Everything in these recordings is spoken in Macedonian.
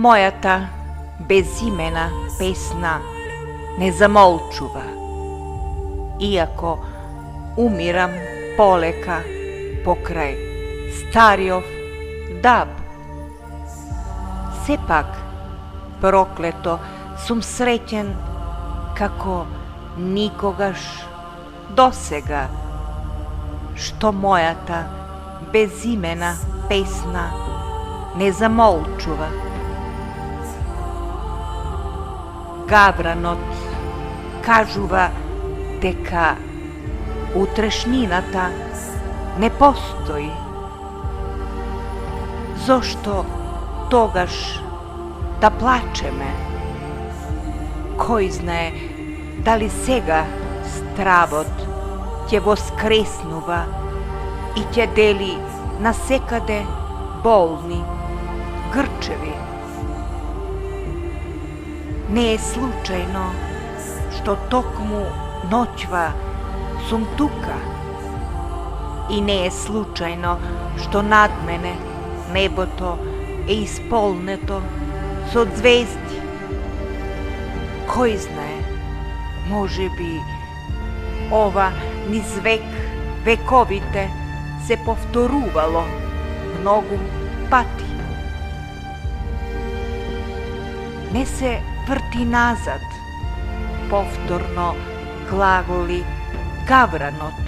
Мојата безимена песна не замолчува, иако умирам полека покрај стариов даб. Сепак, проклето сум среќен како никогаш досега, што мојата безимена песна не замолчува. Гавранот кажува дека утрешнината не постои. Зошто тогаш да плачеме? Кој знае дали сега стравот ќе воскреснува и ќе дели насекаде болни грчеви. Не е случајно што токму ноќва сум тука и не е случајно што над мене небото е исполнето со звезди. Кој знае, може би ова низ вековите се повторувало многу пати. Не се врти назад, повторно глаголи гавранот.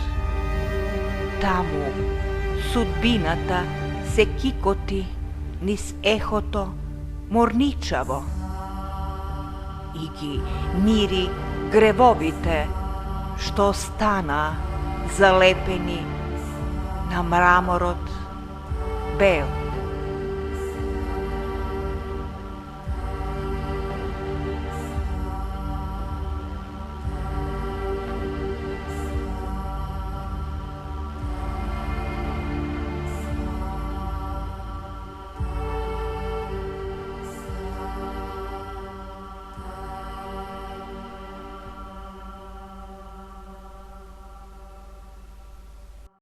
Таму судбината се кикоти низ ехото морничаво и ги мири гревовите што остана залепени на мраморот бел.